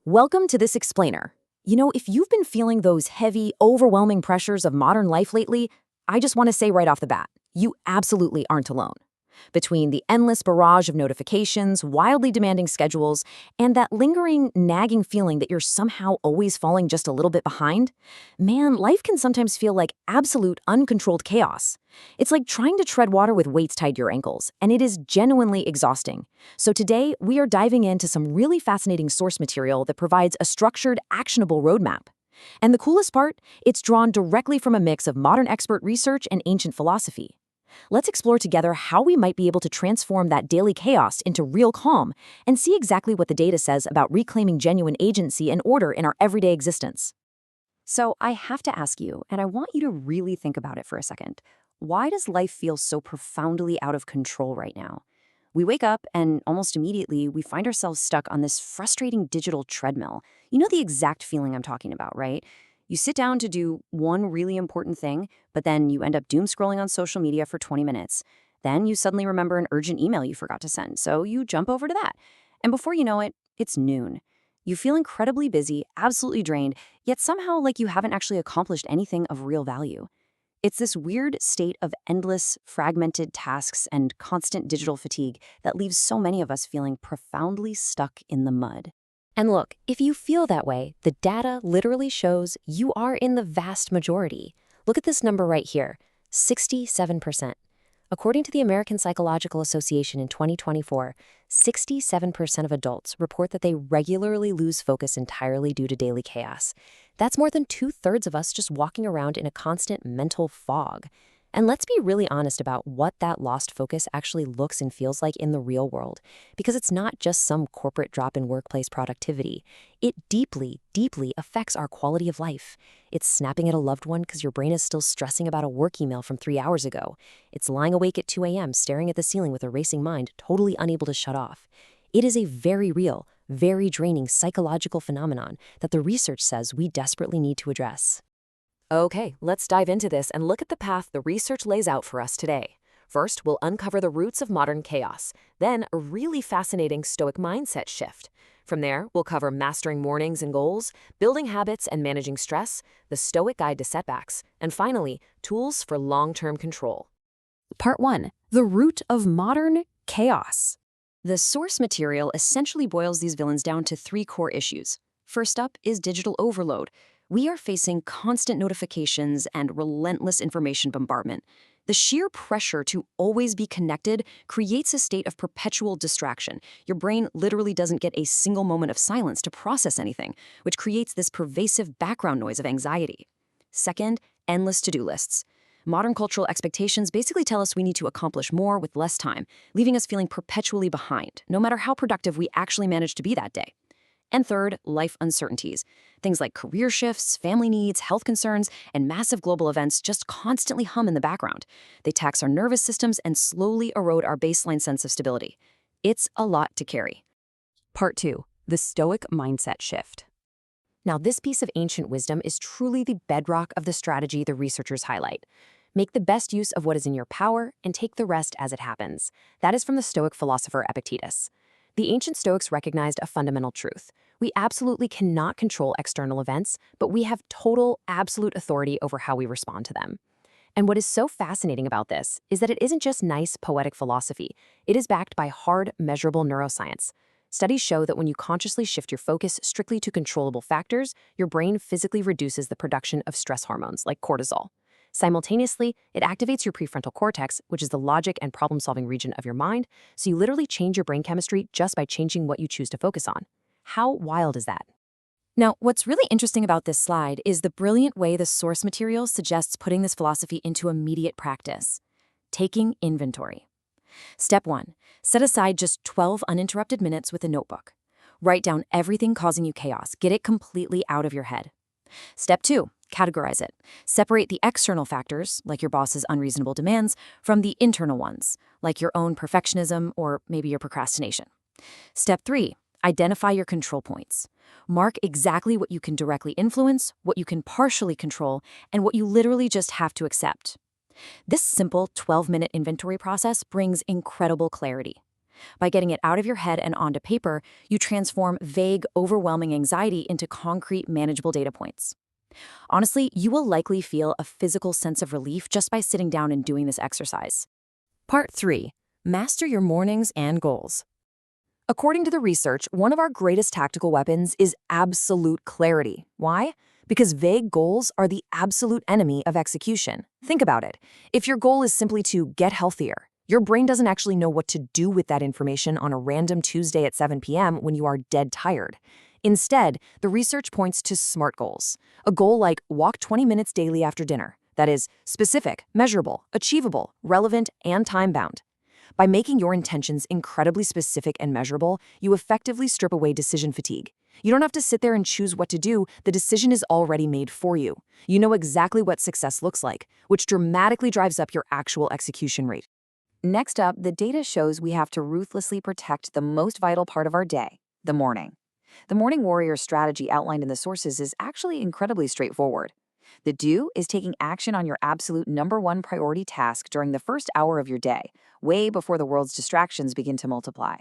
Welcome to this explainer. If you've been feeling those heavy, overwhelming pressures of modern life lately, I just want to say right off the bat, you absolutely aren't alone. Between the endless barrage of notifications, wildly demanding schedules, and that lingering, nagging feeling that you're somehow always falling just a little bit behind, man, life can sometimes feel like absolute, uncontrolled chaos. It's like trying to tread water with weights tied to your ankles, and it is genuinely exhausting. So today, we are diving into some really fascinating source material that provides a structured, actionable roadmap. And the coolest part, it's drawn directly from a mix of modern expert research and ancient philosophy. Let's explore together how we might be able to transform that daily chaos into real calm and see exactly what the data says about reclaiming genuine agency and order in our everyday existence. So I have to ask you, and I want you to really think about it for a second. Why does life feel so profoundly out of control right now? We wake up and almost immediately we find ourselves stuck on this frustrating digital treadmill. You know the exact feeling I'm talking about, right? You sit down to do one really important thing, but then you end up doom scrolling on social media for 20 minutes. Then you suddenly remember an urgent email you forgot to send, so you jump over to that. And before you know it, it's noon. You feel incredibly busy, absolutely drained, yet somehow like you haven't actually accomplished anything of real value. It's this weird state of endless, fragmented tasks and constant digital fatigue that leaves so many of us feeling profoundly stuck in the mud. And look, if you feel that way, the data literally shows you are in the vast majority. Look at this number right here, 67%. According to the American Psychological Association in 2024, 67% of adults report that they regularly lose focus entirely due to daily chaos. That's more than 2/3 of us just walking around in a constant mental fog. And let's be really honest about what that lost focus actually looks and feels like in the real world, because it's not just some corporate drop in workplace productivity. It deeply, deeply affects our quality of life. It's snapping at a loved one because your brain is still stressing about a work email from 3 hours ago. It's lying awake at 2 a.m. staring at the ceiling with a racing mind, totally unable to shut off. It is a very real, very draining psychological phenomenon that the research says we desperately need to address. Okay, let's dive into this and look at the path the research lays out for us today. First, we'll uncover the roots of modern chaos, then a really fascinating Stoic mindset shift. From there, we'll cover mastering mornings and goals, building habits and managing stress, the Stoic guide to setbacks, and finally, tools for long-term control. Part 1. The root of modern chaos. The source material essentially boils these villains down to 3 core issues. First up is digital overload. We are facing constant notifications and relentless information bombardment. The sheer pressure to always be connected creates a state of perpetual distraction. Your brain literally doesn't get a single moment of silence to process anything, which creates this pervasive background noise of anxiety. Second, endless to-do lists. Modern cultural expectations basically tell us we need to accomplish more with less time, leaving us feeling perpetually behind, no matter how productive we actually manage to be that day. And third, life uncertainties. Things like career shifts, family needs, health concerns, and massive global events just constantly hum in the background. They tax our nervous systems and slowly erode our baseline sense of stability. It's a lot to carry. Part 2. The Stoic mindset shift. Now, this piece of ancient wisdom is truly the bedrock of the strategy the researchers highlight. Make the best use of what is in your power and take the rest as it happens. That is from the Stoic philosopher Epictetus. The ancient Stoics recognized a fundamental truth. We absolutely cannot control external events, but we have total, absolute authority over how we respond to them. And what is so fascinating about this is that it isn't just nice, poetic philosophy. It is backed by hard, measurable neuroscience. Studies show that when you consciously shift your focus strictly to controllable factors, your brain physically reduces the production of stress hormones like cortisol. Simultaneously, it activates your prefrontal cortex, which is the logic and problem-solving region of your mind, so you literally change your brain chemistry just by changing what you choose to focus on. How wild is that? Now, what's really interesting about this slide is the brilliant way the source material suggests putting this philosophy into immediate practice. Taking inventory. Step 1. Set aside just 12 uninterrupted minutes with a notebook. Write down everything causing you chaos. Get it completely out of your head. Step 2. Categorize it. Separate the external factors, like your boss's unreasonable demands, from the internal ones, like your own perfectionism or maybe your procrastination. Step 3. Identify your control points. Mark exactly what you can directly influence, what you can partially control, and what you literally just have to accept. This simple 12-minute inventory process brings incredible clarity. By getting it out of your head and onto paper, you transform vague, overwhelming anxiety into concrete, manageable data points. Honestly, you will likely feel a physical sense of relief just by sitting down and doing this exercise. Part 3. Master your mornings and goals. According to the research, one of our greatest tactical weapons is absolute clarity. Why? Because vague goals are the absolute enemy of execution. Think about it. If your goal is simply to get healthier, your brain doesn't actually know what to do with that information on a random Tuesday at 7 p.m. when you are dead tired. Instead, the research points to SMART goals. A goal like walk 20 minutes daily after dinner. That is specific, measurable, achievable, relevant, and time-bound. By making your intentions incredibly specific and measurable, you effectively strip away decision fatigue. You don't have to sit there and choose what to do. The decision is already made for you. You know exactly what success looks like, which dramatically drives up your actual execution rate. Next up, the data shows we have to ruthlessly protect the most vital part of our day, the morning. The morning warrior strategy outlined in the sources is actually incredibly straightforward. The do is taking action on your absolute #1 priority task during the first hour of your day, way before the world's distractions begin to multiply.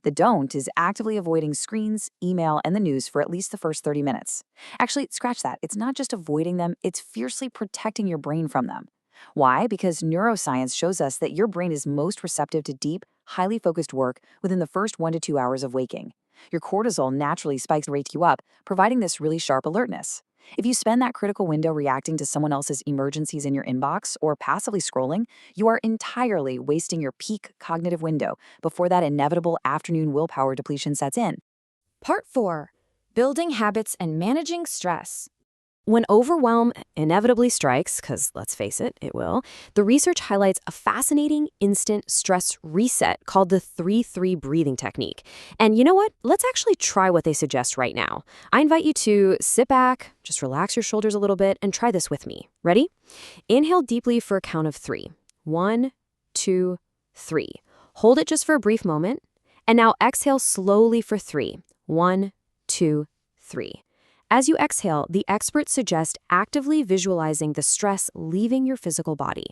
The don't is actively avoiding screens, email, and the news for at least the first 30 minutes. Actually, scratch that. It's not just avoiding them, it's fiercely protecting your brain from them. Why? Because neuroscience shows us that your brain is most receptive to deep, highly focused work within the first 1 to 2 hours of waking. Your cortisol naturally spikes and wakes you up, providing this really sharp alertness. If you spend that critical window reacting to someone else's emergencies in your inbox or passively scrolling, you are entirely wasting your peak cognitive window before that inevitable afternoon willpower depletion sets in. Part 4. Building habits and managing stress. When overwhelm inevitably strikes, because let's face it, it will, the research highlights a fascinating instant stress reset called the 3-3 breathing technique. And you know what? Let's actually try what they suggest right now. I invite you to sit back, just relax your shoulders a little bit, and try this with me. Ready? Inhale deeply for a count of 3. 1, 2, 3. Hold it just for a brief moment. And now exhale slowly for 3. 1, 2, 3. As you exhale, the experts suggest actively visualizing the stress leaving your physical body.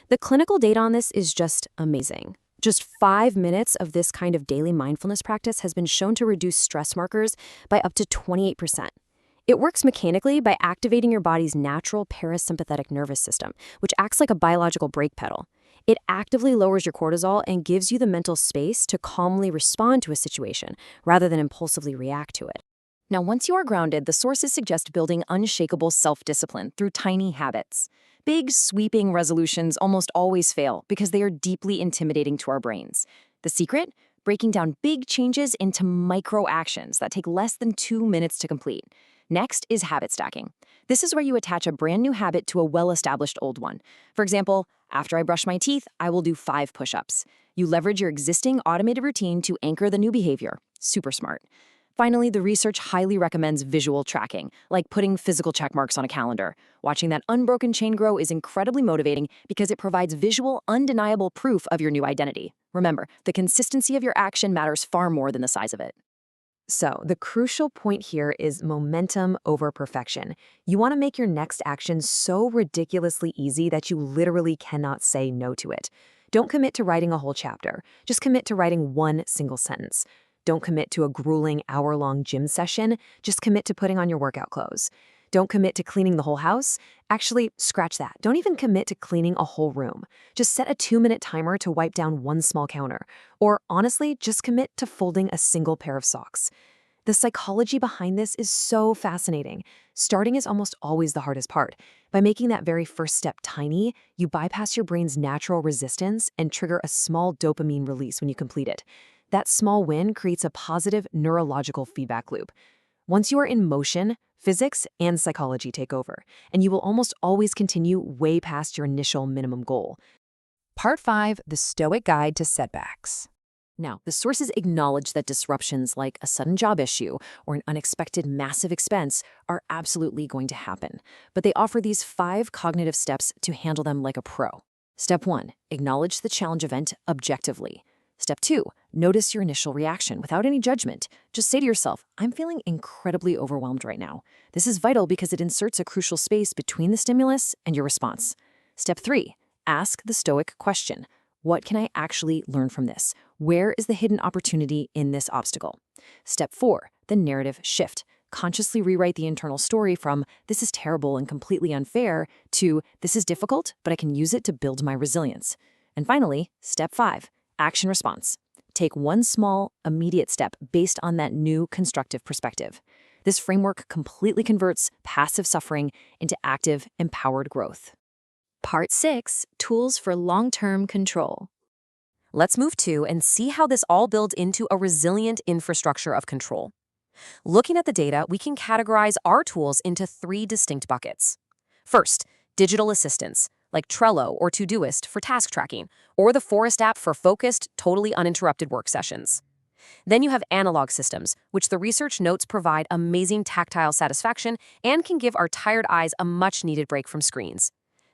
The clinical data on this is just amazing. Just 5 minutes of this kind of daily mindfulness practice has been shown to reduce stress markers by up to 28%. It works mechanically by activating your body's natural parasympathetic nervous system, which acts like a biological brake pedal. It actively lowers your cortisol and gives you the mental space to calmly respond to a situation rather than impulsively react to it. Now, once you are grounded, the sources suggest building unshakable self-discipline through tiny habits. Big, sweeping resolutions almost always fail because they are deeply intimidating to our brains. The secret? Breaking down big changes into micro actions that take less than 2 minutes to complete. Next is habit stacking. This is where you attach a brand new habit to a well-established old one. For example, after I brush my teeth, I will do 5 push-ups. You leverage your existing automated routine to anchor the new behavior. Super smart. Finally, the research highly recommends visual tracking, like putting physical check marks on a calendar. Watching that unbroken chain grow is incredibly motivating because it provides visual, undeniable proof of your new identity. Remember, the consistency of your action matters far more than the size of it. So, the crucial point here is momentum over perfection. You want to make your next action so ridiculously easy that you literally cannot say no to it. Don't commit to writing a whole chapter. Just commit to writing one single sentence. Don't commit to a grueling hour-long gym session. Just commit to putting on your workout clothes. Don't commit to cleaning the whole house. Actually, scratch that. Don't even commit to cleaning a whole room. Just set a 2-minute timer to wipe down one small counter. Or honestly, just commit to folding a single pair of socks. The psychology behind this is so fascinating. Starting is almost always the hardest part. By making that very first step tiny, you bypass your brain's natural resistance and trigger a small dopamine release when you complete it. That small win creates a positive neurological feedback loop. Once you are in motion, physics and psychology take over, and you will almost always continue way past your initial minimum goal. Part 5. The Stoic Guide to Setbacks. Now, the sources acknowledge that disruptions like a sudden job issue or an unexpected massive expense are absolutely going to happen, but they offer these 5 cognitive steps to handle them like a pro. Step 1, acknowledge the challenge event objectively. Step 2, notice your initial reaction without any judgment. Just say to yourself, I'm feeling incredibly overwhelmed right now. This is vital because it inserts a crucial space between the stimulus and your response. Step 3, ask the Stoic question. What can I actually learn from this? Where is the hidden opportunity in this obstacle? Step 4, the narrative shift. Consciously rewrite the internal story from "this is terrible and completely unfair" to "this is difficult, but I can use it to build my resilience." And finally, step 5, action response. Take one small, immediate step based on that new constructive perspective. This framework completely converts passive suffering into active, empowered growth. Part 6, Tools for Long-Term Control. Let's move to and see how this all builds into a resilient infrastructure of control. Looking at the data, we can categorize our tools into 3 distinct buckets. First, digital assistants, like Trello or Todoist for task tracking, or the Forest app for focused, totally uninterrupted work sessions. Then you have analog systems, which the research notes provide amazing tactile satisfaction and can give our tired eyes a much-needed break from screens.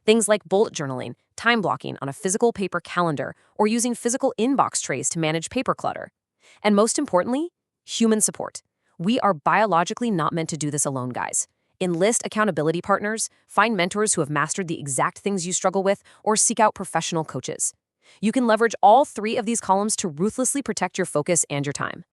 Things like bullet journaling, time blocking on a physical paper calendar, or using physical inbox trays to manage paper clutter. And most importantly, human support. We are biologically not meant to do this alone, guys. Enlist accountability partners, find mentors who have mastered the exact things you struggle with, or seek out professional coaches. You can leverage all 3 of these columns to ruthlessly protect your focus and your time.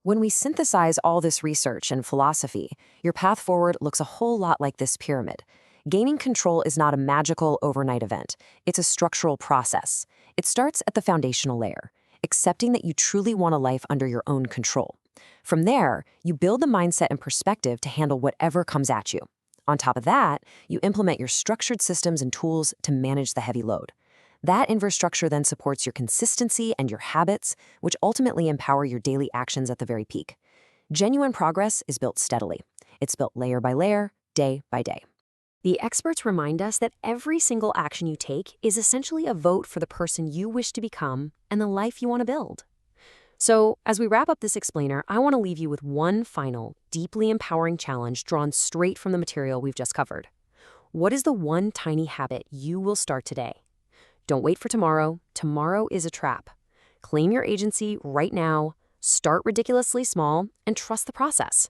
When we synthesize all this research and philosophy, your path forward looks a whole lot like this pyramid. Gaining control is not a magical overnight event. It's a structural process. It starts at the foundational layer, accepting that you truly want a life under your own control. From there, you build the mindset and perspective to handle whatever comes at you. On top of that, you implement your structured systems and tools to manage the heavy load. That infrastructure then supports your consistency and your habits, which ultimately empower your daily actions at the very peak. Genuine progress is built steadily. It's built layer by layer, day by day. The experts remind us that every single action you take is essentially a vote for the person you wish to become and the life you want to build. So, as we wrap up this explainer, I want to leave you with one final, deeply empowering challenge drawn straight from the material we've just covered. What is the one tiny habit you will start today? Don't wait for tomorrow. Tomorrow is a trap. Claim your agency right now, start ridiculously small, and trust the process.